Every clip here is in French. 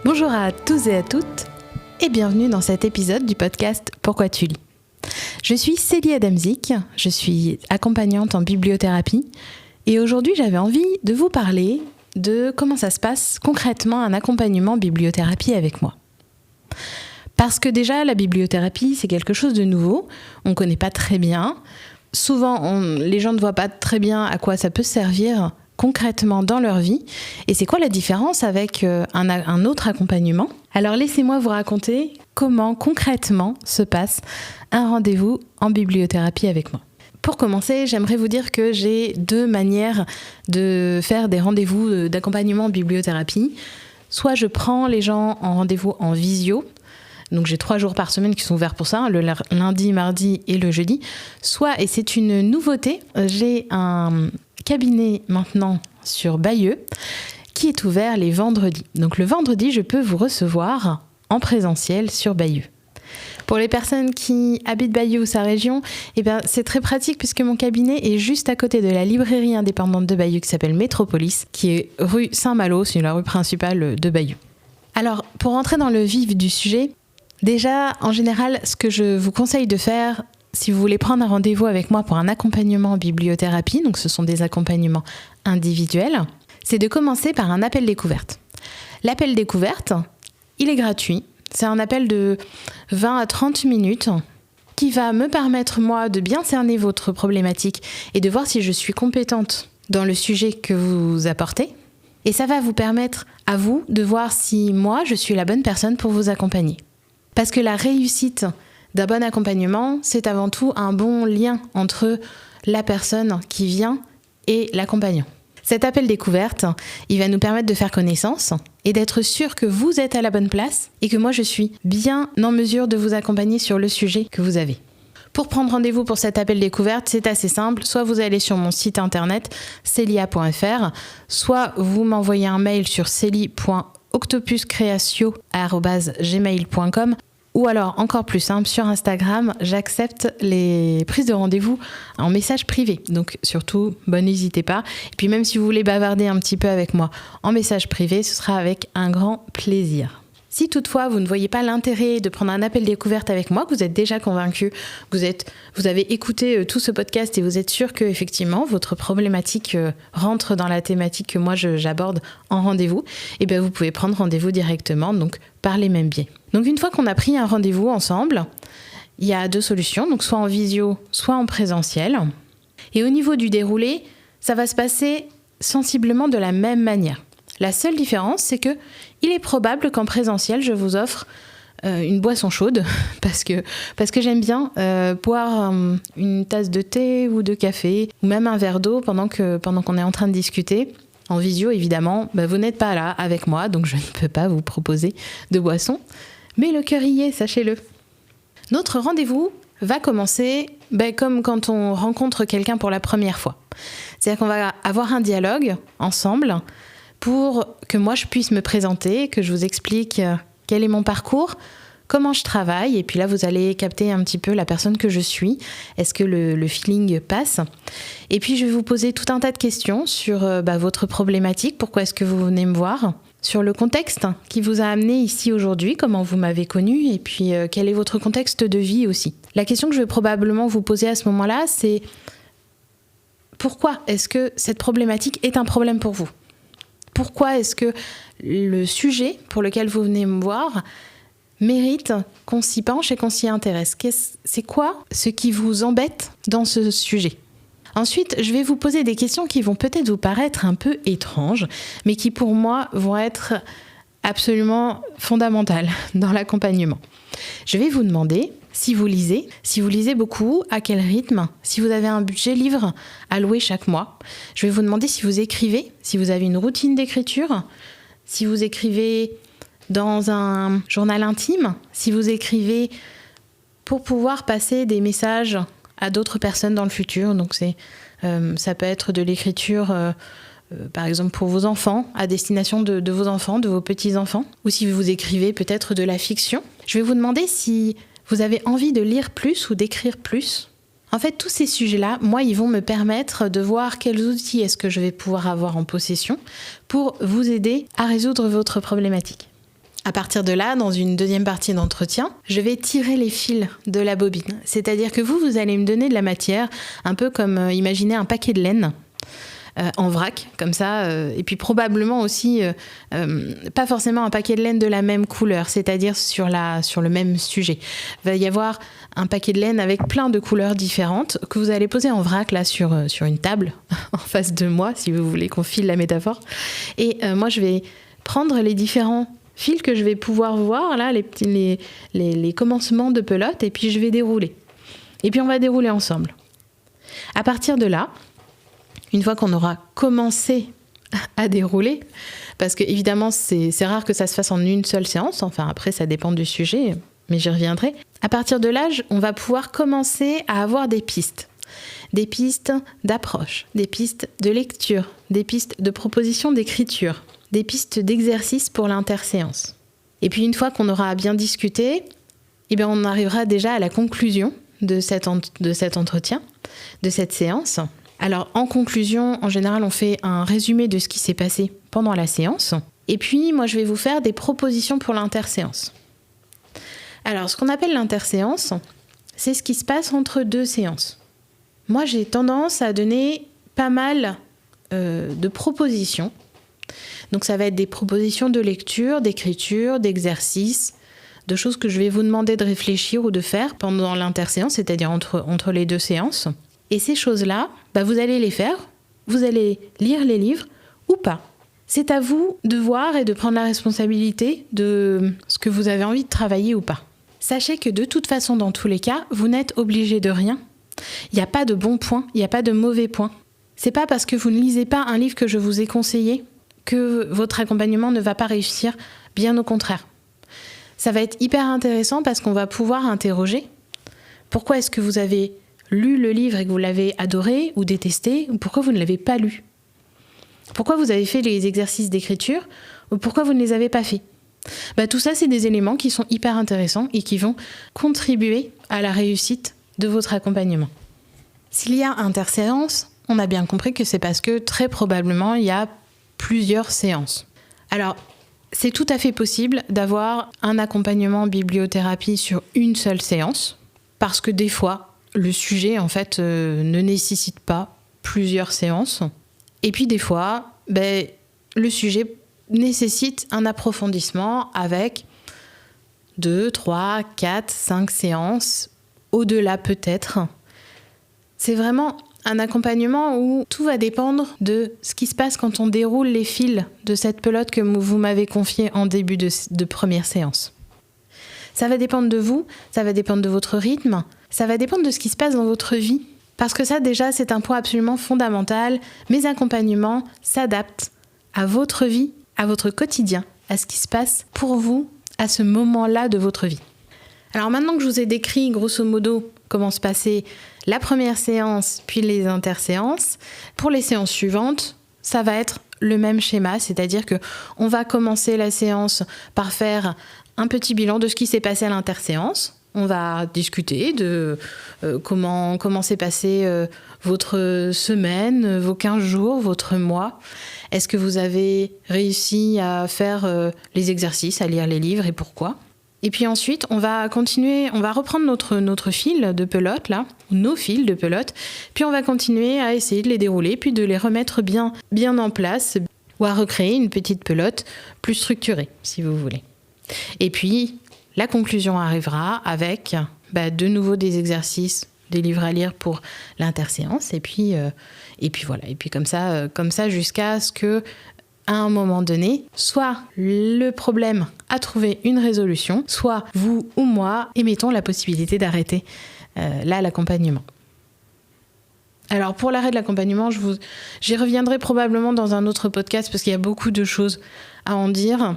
Bonjour à tous et à toutes et bienvenue dans cet épisode du podcast Pourquoi tu lis. Je suis Célie Adamzik, je suis accompagnante en bibliothérapie et aujourd'hui j'avais envie de vous parler de comment ça se passe concrètement un accompagnement bibliothérapie avec moi. Parce que déjà la bibliothérapie c'est quelque chose de nouveau, on ne connaît pas très bien, souvent les gens ne voient pas très bien à quoi ça peut servir concrètement dans leur vie. Et c'est quoi la différence avec un autre accompagnement ? Alors laissez-moi vous raconter comment concrètement se passe un rendez-vous en bibliothérapie avec moi. Pour commencer, j'aimerais vous dire que j'ai deux manières de faire des rendez-vous d'accompagnement en bibliothérapie. Soit je prends les gens en rendez-vous en visio, donc j'ai 3 jours par semaine qui sont ouverts pour ça, le lundi, mardi et le jeudi. Soit, et c'est une nouveauté, j'ai un cabinet maintenant sur Bayeux qui est ouvert les vendredis. Donc le vendredi, je peux vous recevoir en présentiel sur Bayeux. Pour les personnes qui habitent Bayeux ou sa région, c'est très pratique puisque mon cabinet est juste à côté de la librairie indépendante de Bayeux qui s'appelle Métropolis, qui est rue Saint-Malo, c'est la rue principale de Bayeux. Alors, pour rentrer dans le vif du sujet, déjà, en général, ce que je vous conseille de faire, si vous voulez prendre un rendez-vous avec moi pour un accompagnement en bibliothérapie, donc ce sont des accompagnements individuels, c'est de commencer par un appel découverte. L'appel découverte, il est gratuit. C'est un appel de 20 à 30 minutes qui va me permettre, moi, de bien cerner votre problématique et de voir si je suis compétente dans le sujet que vous apportez. Et ça va vous permettre, à vous, de voir si moi, je suis la bonne personne pour vous accompagner. Parce que la réussite d'un bon accompagnement, c'est avant tout un bon lien entre la personne qui vient et l'accompagnant. Cet appel découverte, il va nous permettre de faire connaissance et d'être sûr que vous êtes à la bonne place et que moi je suis bien en mesure de vous accompagner sur le sujet que vous avez. Pour prendre rendez-vous pour cet appel découverte, c'est assez simple. Soit vous allez sur mon site internet celia.fr, soit vous m'envoyez un mail sur celie.octopuscreatio@gmail.com. Ou alors, encore plus simple, sur Instagram, j'accepte les prises de rendez-vous en message privé. Donc surtout, n'hésitez pas. Et puis même si vous voulez bavarder un petit peu avec moi en message privé, ce sera avec un grand plaisir. Si toutefois, vous ne voyez pas l'intérêt de prendre un appel découverte avec moi, que vous êtes déjà convaincu, vous avez écouté tout ce podcast et vous êtes sûr que effectivement votre problématique rentre dans la thématique que moi j'aborde en rendez-vous, vous pouvez prendre rendez-vous directement, donc par les mêmes biais. Donc une fois qu'on a pris un rendez-vous ensemble, il y a 2 solutions, donc soit en visio, soit en présentiel. Et au niveau du déroulé, ça va se passer sensiblement de la même manière. La seule différence, c'est que il est probable qu'en présentiel, je vous offre une boisson chaude parce que j'aime bien boire une tasse de thé ou de café ou même un verre d'eau pendant qu'on est en train de discuter. En visio, évidemment, vous n'êtes pas là avec moi, donc je ne peux pas vous proposer de boisson. Mais le cœur y est, sachez-le. Notre rendez-vous va commencer comme quand on rencontre quelqu'un pour la première fois. C'est-à-dire qu'on va avoir un dialogue ensemble pour que moi je puisse me présenter, que je vous explique quel est mon parcours, comment je travaille, et puis là vous allez capter un petit peu la personne que je suis, est-ce que le feeling passe, et puis je vais vous poser tout un tas de questions sur votre problématique, pourquoi est-ce que vous venez me voir, sur le contexte qui vous a amené ici aujourd'hui, comment vous m'avez connu, et puis quel est votre contexte de vie aussi. La question que je vais probablement vous poser à ce moment-là, c'est pourquoi est-ce que cette problématique est un problème pour vous ? Pourquoi est-ce que le sujet pour lequel vous venez me voir mérite qu'on s'y penche et qu'on s'y intéresse ? C'est quoi ce qui vous embête dans ce sujet ? Ensuite, je vais vous poser des questions qui vont peut-être vous paraître un peu étranges, mais qui pour moi vont être absolument fondamentales dans l'accompagnement. Je vais vous demander si vous lisez beaucoup, à quel rythme, si vous avez un budget livre à louer chaque mois. Je vais vous demander si vous écrivez, si vous avez une routine d'écriture, si vous écrivez dans un journal intime, si vous écrivez pour pouvoir passer des messages à d'autres personnes dans le futur. Donc ça peut être de l'écriture, par exemple pour vos enfants, à destination de vos enfants, de vos petits-enfants, ou si vous écrivez peut-être de la fiction. Je vais vous demander si vous avez envie de lire plus ou d'écrire plus. En fait, tous ces sujets-là, moi, ils vont me permettre de voir quels outils est-ce que je vais pouvoir avoir en possession pour vous aider à résoudre votre problématique. À partir de là, dans une deuxième partie d'entretien, je vais tirer les fils de la bobine. C'est-à-dire que vous allez me donner de la matière, un peu comme imaginez un paquet de laine en vrac, comme ça, et puis probablement aussi, pas forcément un paquet de laine de la même couleur, c'est-à-dire sur le même sujet. Il va y avoir un paquet de laine avec plein de couleurs différentes que vous allez poser en vrac là sur une table en face de moi, si vous voulez qu'on file la métaphore. Et moi, je vais prendre les différents fils que je vais pouvoir voir, là, les commencements de pelote, et puis je vais dérouler. Et puis on va dérouler ensemble. À partir de là, une fois qu'on aura commencé à dérouler, parce que évidemment c'est rare que ça se fasse en une seule séance, enfin après ça dépend du sujet, mais j'y reviendrai. À partir de là, on va pouvoir commencer à avoir des pistes d'approche, des pistes de lecture, des pistes de proposition d'écriture, des pistes d'exercice pour l'interséance. Et puis une fois qu'on aura bien discuté, on arrivera déjà à la conclusion de cet entretien, de cette séance. Alors en conclusion, en général, on fait un résumé de ce qui s'est passé pendant la séance. Et puis moi, je vais vous faire des propositions pour l'interséance. Alors ce qu'on appelle l'interséance, c'est ce qui se passe entre deux séances. Moi, j'ai tendance à donner pas mal de propositions. Donc ça va être des propositions de lecture, d'écriture, d'exercice, de choses que je vais vous demander de réfléchir ou de faire pendant l'interséance, c'est-à-dire entre les deux séances. Et ces choses-là, vous allez les faire, vous allez lire les livres ou pas. C'est à vous de voir et de prendre la responsabilité de ce que vous avez envie de travailler ou pas. Sachez que de toute façon, dans tous les cas, vous n'êtes obligé de rien. Il n'y a pas de bon point, il n'y a pas de mauvais point. C'est pas parce que vous ne lisez pas un livre que je vous ai conseillé que votre accompagnement ne va pas réussir, bien au contraire. Ça va être hyper intéressant parce qu'on va pouvoir interroger pourquoi est-ce que vous avez lu le livre et que vous l'avez adoré ou détesté, ou pourquoi vous ne l'avez pas lu. Pourquoi vous avez fait les exercices d'écriture ou pourquoi vous ne les avez pas faits. Tout ça, c'est des éléments qui sont hyper intéressants et qui vont contribuer à la réussite de votre accompagnement. S'il y a interséance, on a bien compris que c'est parce que très probablement, il y a plusieurs séances. Alors, c'est tout à fait possible d'avoir un accompagnement bibliothérapie sur une seule séance, parce que des fois, le sujet, en fait, ne nécessite pas plusieurs séances. Et puis, des fois, le sujet nécessite un approfondissement avec 2, 3, 4, 5 séances, au-delà peut-être. C'est vraiment un accompagnement où tout va dépendre de ce qui se passe quand on déroule les fils de cette pelote que vous m'avez confiée en début de première séance. Ça va dépendre de vous, ça va dépendre de votre rythme, ça va dépendre de ce qui se passe dans votre vie. Parce que ça, déjà, c'est un point absolument fondamental. Mes accompagnements s'adaptent à votre vie, à votre quotidien, à ce qui se passe pour vous à ce moment-là de votre vie. Alors maintenant que je vous ai décrit, grosso modo, comment se passait la première séance, puis les interséances, pour les séances suivantes, ça va être le même schéma, c'est-à-dire qu'on va commencer la séance par faire un petit bilan de ce qui s'est passé à l'interséance. On va discuter de comment s'est passée votre semaine, vos 15 jours, votre mois. Est-ce que vous avez réussi à faire les exercices, à lire les livres et pourquoi ? Et puis ensuite, on va continuer, on va reprendre notre fil de pelote, là, nos fils de pelote, puis on va continuer à essayer de les dérouler, puis de les remettre bien en place, ou à recréer une petite pelote plus structurée, si vous voulez. Et puis, la conclusion arrivera avec de nouveau des exercices, des livres à lire pour l'interséance, et puis voilà. Et puis comme ça jusqu'à ce que, à un moment donné, soit le problème a trouvé une résolution, soit vous ou moi émettons la possibilité d'arrêter l'accompagnement. Alors pour l'arrêt de l'accompagnement, j'y reviendrai probablement dans un autre podcast parce qu'il y a beaucoup de choses à en dire.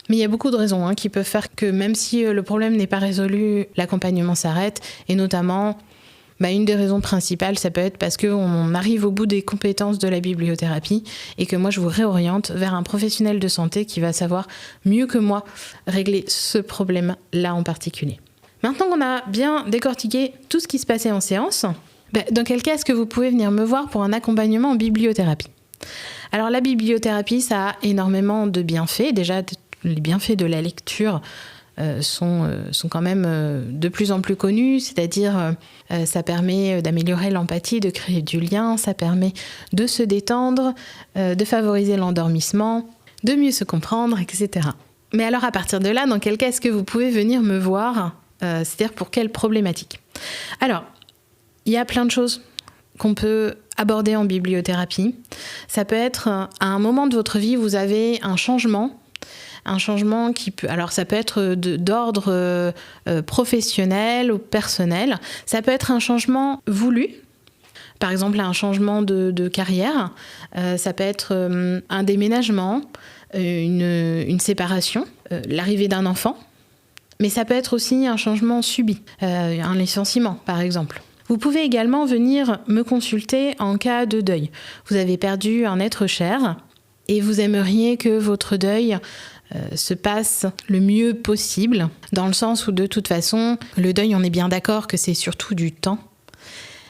Mais il y a beaucoup de raisons qui peuvent faire que même si le problème n'est pas résolu, l'accompagnement s'arrête. Et notamment, une des raisons principales, ça peut être parce qu'on arrive au bout des compétences de la bibliothérapie et que moi, je vous réoriente vers un professionnel de santé qui va savoir mieux que moi régler ce problème-là en particulier. Maintenant qu'on a bien décortiqué tout ce qui se passait en séance, dans quel cas est-ce que vous pouvez venir me voir pour un accompagnement en bibliothérapie ? Alors la bibliothérapie, ça a énormément de bienfaits. Déjà, les bienfaits de la lecture sont quand même de plus en plus connus, c'est-à-dire ça permet d'améliorer l'empathie, de créer du lien, ça permet de se détendre, de favoriser l'endormissement, de mieux se comprendre, etc. Mais alors à partir de là, dans quel cas est-ce que vous pouvez venir me voir, c'est-à-dire pour quelle problématique ? Alors, il y a plein de choses qu'on peut aborder en bibliothérapie. Ça peut être à un moment de votre vie, vous avez un changement qui peut... Alors ça peut être d'ordre professionnel ou personnel. Ça peut être un changement voulu. Par exemple, un changement de carrière. Ça peut être un déménagement, une séparation, l'arrivée d'un enfant. Mais ça peut être aussi un changement subi, un licenciement par exemple. Vous pouvez également venir me consulter en cas de deuil. Vous avez perdu un être cher et vous aimeriez que votre deuil se passe le mieux possible, dans le sens où de toute façon, le deuil, on est bien d'accord que c'est surtout du temps.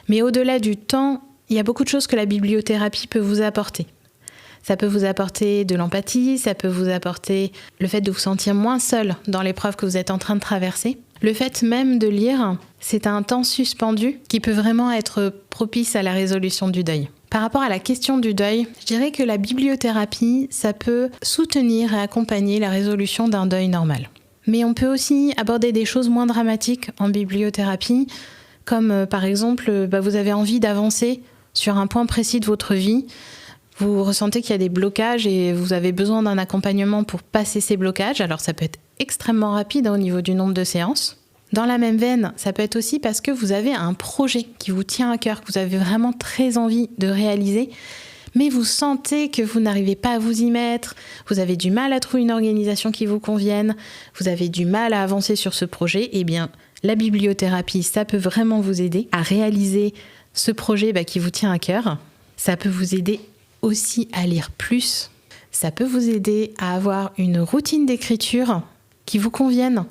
Mais au-delà du temps, il y a beaucoup de choses que la bibliothérapie peut vous apporter. Ça peut vous apporter de l'empathie, ça peut vous apporter le fait de vous sentir moins seul dans l'épreuve que vous êtes en train de traverser. Le fait même de lire, c'est un temps suspendu qui peut vraiment être propice à la résolution du deuil. Par rapport à la question du deuil, je dirais que la bibliothérapie, ça peut soutenir et accompagner la résolution d'un deuil normal. Mais on peut aussi aborder des choses moins dramatiques en bibliothérapie, comme par exemple, vous avez envie d'avancer sur un point précis de votre vie. Vous ressentez qu'il y a des blocages et vous avez besoin d'un accompagnement pour passer ces blocages. Alors ça peut être extrêmement rapide au niveau du nombre de séances. Dans la même veine, ça peut être aussi parce que vous avez un projet qui vous tient à cœur, que vous avez vraiment très envie de réaliser, mais vous sentez que vous n'arrivez pas à vous y mettre, vous avez du mal à trouver une organisation qui vous convienne, vous avez du mal à avancer sur ce projet. Eh bien, la bibliothérapie, ça peut vraiment vous aider à réaliser ce projet qui vous tient à cœur. Ça peut vous aider aussi à lire plus. Ça peut vous aider à avoir une routine d'écriture qui vous convienne.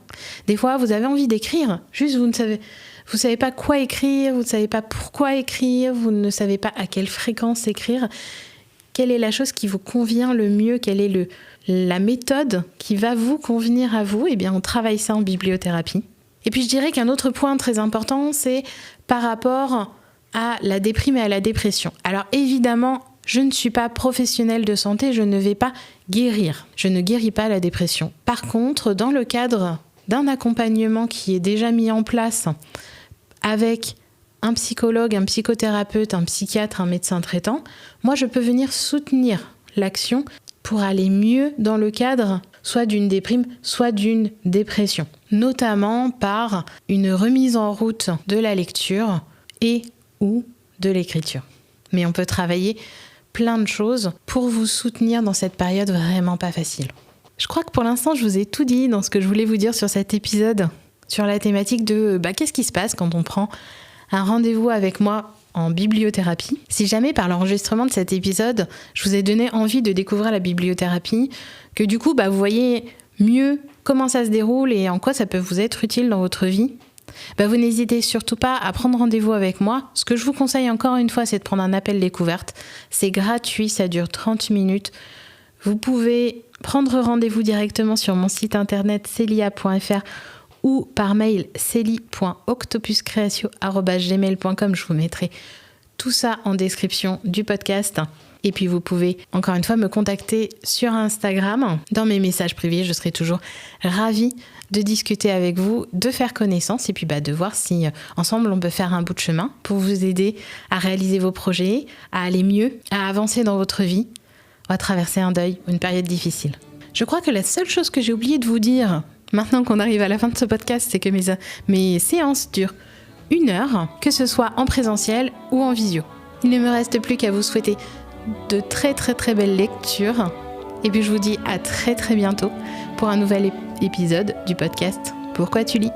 Des fois, vous avez envie d'écrire, juste vous savez pas quoi écrire, vous ne savez pas pourquoi écrire, vous ne savez pas à quelle fréquence écrire. Quelle est la chose qui vous convient le mieux ? Quelle est la méthode qui va vous convenir à vous ? Eh bien, on travaille ça en bibliothérapie. Et puis, je dirais qu'un autre point très important, c'est par rapport à la déprime et à la dépression. Alors, évidemment, je ne suis pas professionnelle de santé, je ne vais pas guérir. Je ne guéris pas la dépression. Par contre, dans le cadre d'un accompagnement qui est déjà mis en place avec un psychologue, un psychothérapeute, un psychiatre, un médecin traitant, moi je peux venir soutenir l'action pour aller mieux dans le cadre soit d'une déprime, soit d'une dépression. Notamment par une remise en route de la lecture et ou de l'écriture. Mais on peut travailler plein de choses pour vous soutenir dans cette période vraiment pas facile. Je crois que pour l'instant, je vous ai tout dit dans ce que je voulais vous dire sur cet épisode, sur la thématique de qu'est-ce qui se passe quand on prend un rendez-vous avec moi en bibliothérapie. Si jamais par l'enregistrement de cet épisode, je vous ai donné envie de découvrir la bibliothérapie, que du coup, vous voyez mieux comment ça se déroule et en quoi ça peut vous être utile dans votre vie, vous n'hésitez surtout pas à prendre rendez-vous avec moi. Ce que je vous conseille encore une fois, c'est de prendre un appel découverte. C'est gratuit, ça dure 30 minutes. Vous pouvez prendre rendez-vous directement sur mon site internet celia.fr ou par mail celi.octopuscreatio@gmail.com. Je vous mettrai tout ça en description du podcast. Et puis vous pouvez encore une fois me contacter sur Instagram. Dans mes messages privés, je serai toujours ravie de discuter avec vous, de faire connaissance et puis de voir si ensemble on peut faire un bout de chemin pour vous aider à réaliser vos projets, à aller mieux, à avancer dans votre vie, à traverser un deuil, une période difficile. Je crois que la seule chose que j'ai oublié de vous dire, maintenant qu'on arrive à la fin de ce podcast, c'est que mes séances durent 1 heure, que ce soit en présentiel ou en visio. Il ne me reste plus qu'à vous souhaiter de très très très belles lectures. Et puis je vous dis à très très bientôt pour un nouvel épisode du podcast Pourquoi tu lis ?